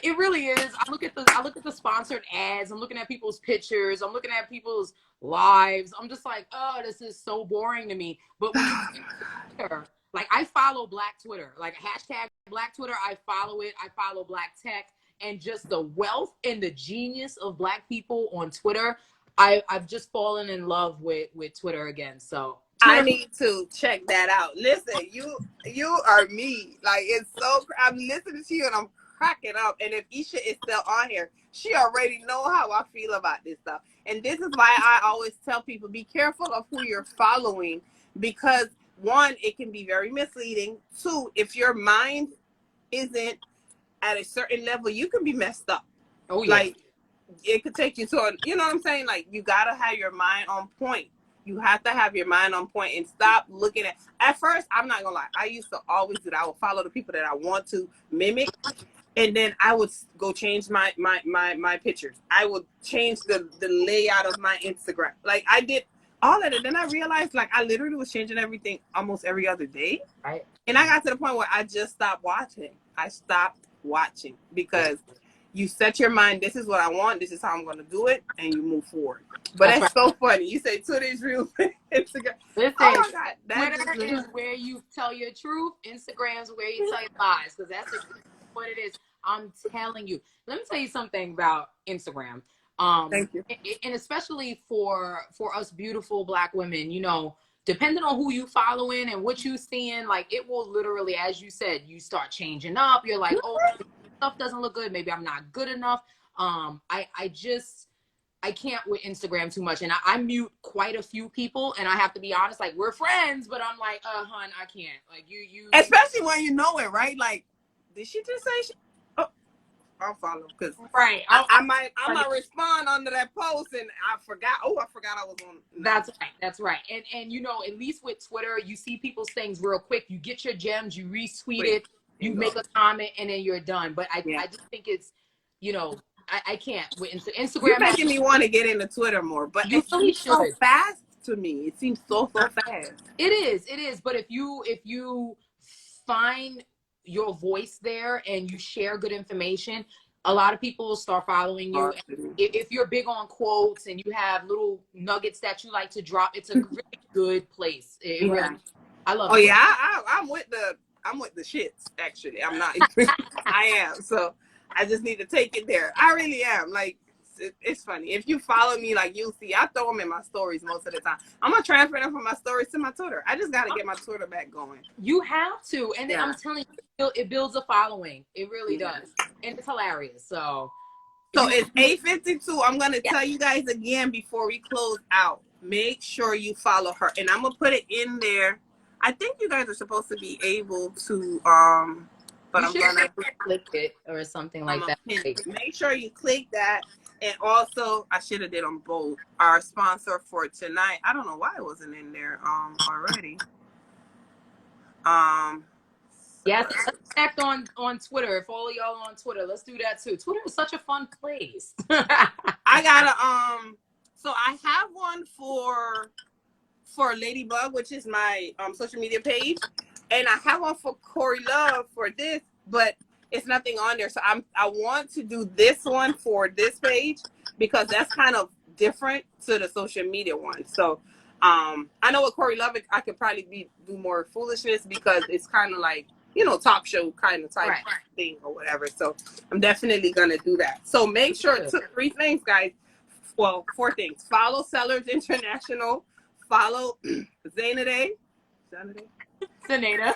It really is. I look at the sponsored ads. I'm looking at people's pictures. I'm looking at people's lives. I'm just like, oh, this is so boring to me. But when you Twitter, like I follow Black Twitter, like hashtag Black Twitter. I follow it. I follow Black Tech, and just the wealth and the genius of Black people on Twitter. I've just fallen in love with Twitter again. So I need to check that out. Listen, you are me. Like it's so. I'm listening to you and I'm cracking up. And if Isha is still on here, she already know how I feel about this stuff. And this is why I always tell people, be careful of who you're following, because 1, it can be very misleading. 2, if your mind isn't at a certain level, you can be messed up. Oh yeah. Like it could take you to you know what I'm saying? Like you gotta have your mind on point. You have to have your mind on point and stop looking at first, I'm not gonna lie, I used to always do that. I would follow the people that I want to mimic, and then I would go change my pictures. I would change the layout of my Instagram. Like I did all of it. Then I realized like I literally was changing everything almost every other day. Right. And I got to the point where I just stopped watching. I stopped watching because you set your mind, this is what I want, this is how I'm going to do it, and you move forward. But that's so funny. You say Twitter is real. Instagram. Listen, oh my God. Twitter is where you tell your truth. Instagram is where you tell your lies, because that's what it is. I'm telling you. Let me tell you something about Instagram. Thank you. And especially for us beautiful Black women, you know, depending on who you following and what you seeing, like it will literally, as you said, you start changing up. You're like, oh, stuff doesn't look good. Maybe I'm not good enough. I can't with Instagram too much, and I mute quite a few people, and I have to be honest, like we're friends, but I'm like, hun, I can't. Like you, especially when you know it, right? Like, did she just say she? Oh, I'll follow because right. I might respond under that post, and I forgot. Oh, I forgot I was on. No. That's right. And you know, at least with Twitter, you see people's things real quick. You get your gems, you retweet it, you make a comment, and then you're done. But I just think it's, you know. I can't. With Instagram, you're making me want to get into Twitter more, but you really seems so fast to me. It seems so fast. It is. But if you find your voice there and you share good information, a lot of people will start following you. If you're big on quotes and you have little nuggets that you like to drop, it's a really good place. Really, I love. Oh Twitter. Yeah, I'm with the shits. Actually, I'm not. I am. So. I just need to take it there. I really am. Like, it's funny. If you follow me, like, you'll see, I throw them in my stories most of the time. I'm going to transfer them from my stories to my Twitter. I just got to get my Twitter back going. You have to. And then I'm telling you, it builds a following. It really does. And it's hilarious. So it's 8:52. I'm going to tell you guys again before we close out. Make sure you follow her. And I'm going to put it in there. I think you guys are supposed to be able to, but I'm gonna click it or something like that. Make sure you click that, and also I should have did them both. Our sponsor for tonight. I don't know why it wasn't in there already. Yes, let's connect on Twitter. If all of y'all on Twitter, let's do that too. Twitter is such a fun place. I gotta so I have one for Ladybug, which is my social media page. And I have one for Corey Love for this, but it's nothing on there. So I want to do this one for this page because that's kind of different to the social media one. So I know with Corey Love, I could probably do more foolishness because it's kind of like, you know, talk show kind of type thing or whatever. So I'm definitely going to do that. So make sure to 3 things, guys. Well, 4 things. Follow Sellers International. Follow Zanade. Zanade-Dah.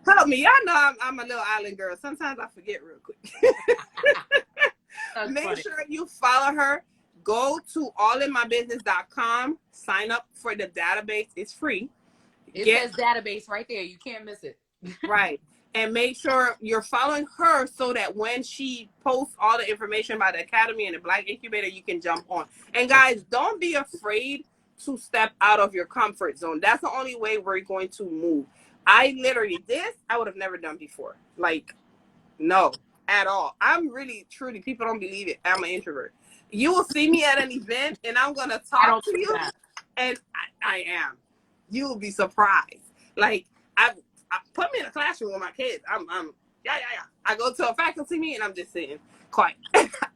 Help me. Y'all know I'm a little island girl. Sometimes I forget real quick. Make sure you follow her. Go to allinmybusiness.com. Sign up for the database. It's free. It says database right there. You can't miss it. Right. And make sure you're following her so that when she posts all the information about the Academy and the Black Incubator, you can jump on. And guys, don't be afraid to step out of your comfort zone. That's the only way we're going to move. I would have never done before. Like, no, at all. I'm really, truly, people don't believe it. I'm an introvert. You will see me at an event and I'm going to talk to you. And I am. You will be surprised. Like, I put me in a classroom with my kids. I'm I go to a faculty meeting and I'm just sitting quiet.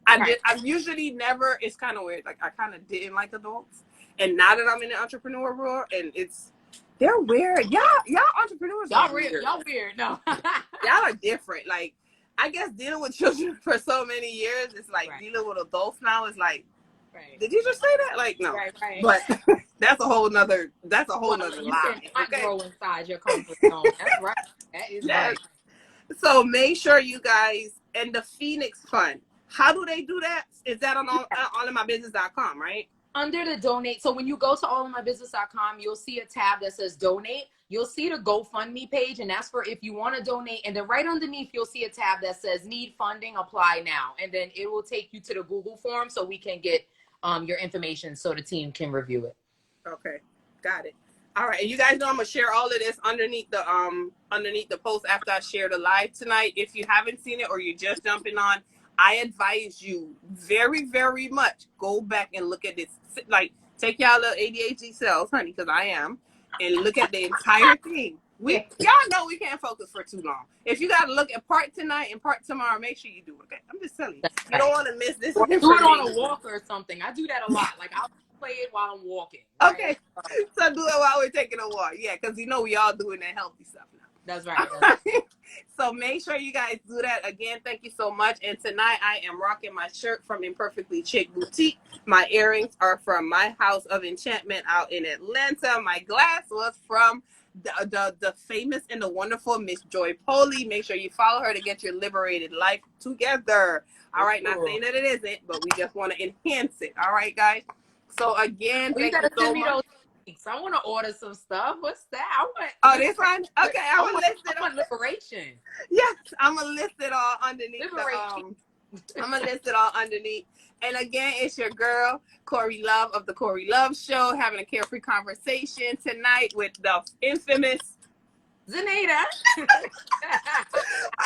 I'm usually never, it's kind of weird. Like, I kind of didn't like adults. And now that I'm in the entrepreneur world, and they're weird. Y'all entrepreneurs are weird. Y'all weird. No. Y'all are different. Like, I guess dealing with children for so many years, it's like dealing with adults now is like, did you just say that? Like, no. Right. But that's a whole nother lie. Okay? Grow inside your comfort zone. That's right. That is right. So make sure you guys, and the Phoenix Fund, how do they do that? Is that on allinmybusiness.com, right? Under the donate. So when you go to allinmybusiness.com, you'll see a tab that says donate. You'll see the GoFundMe page, and that's for if you want to donate. And then right underneath, you'll see a tab that says need funding, apply now. And then it will take you to the Google form so we can get your information so the team can review it. Okay, got it. All right, and you guys know I'm gonna share all of this underneath the post after I share the live tonight. If you haven't seen it or you're just jumping on, I advise you very, very much go back and look at this. Like, take y'all little ADHD cells, honey, because I am, and look at the entire thing. Y'all know we can't focus for too long. If you got to look at part tonight and part tomorrow, make sure you do it. Okay, I'm just telling you. You don't want to miss this. Or do it on a walk or something. I do that a lot. Like, I'll play it while I'm walking. Right? Okay, so do it while we're taking a walk. Yeah, because you know we all doing that healthy stuff now. That's right. So make sure you guys do that. Again, thank you so much. And tonight I am rocking my shirt from Imperfectly Chic Boutique. My earrings are from My House of Enchantment out in Atlanta. My glass was from the famous and the wonderful Miss Joy Poley. Make sure you follow her to get your liberated life together. All right, not saying that it isn't, but we just want to enhance it. All right, guys. So again, Well, you thank you gotta so send me much. those links. I want to order some stuff. What's that? I want. Oh, this one? Okay, I'm gonna list it. I want liberation. Yes, I'm gonna list it all underneath Liberation. I'm gonna list it all underneath. And again, it's your girl, Corey Love of the Corey Love Show, having a carefree conversation tonight with the infamous Zay-Nay-Dah.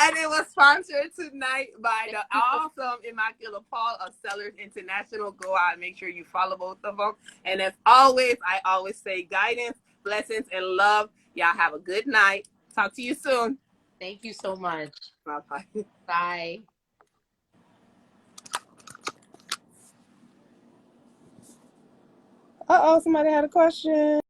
And it was sponsored tonight by the awesome Immaculate Paul of Sellers International. Go out and make sure you follow both of them. And as always, I always say guidance, blessings, and love. Y'all have a good night. Talk to you soon. Thank you so much. Bye-bye. Bye. Uh-oh, somebody had a question.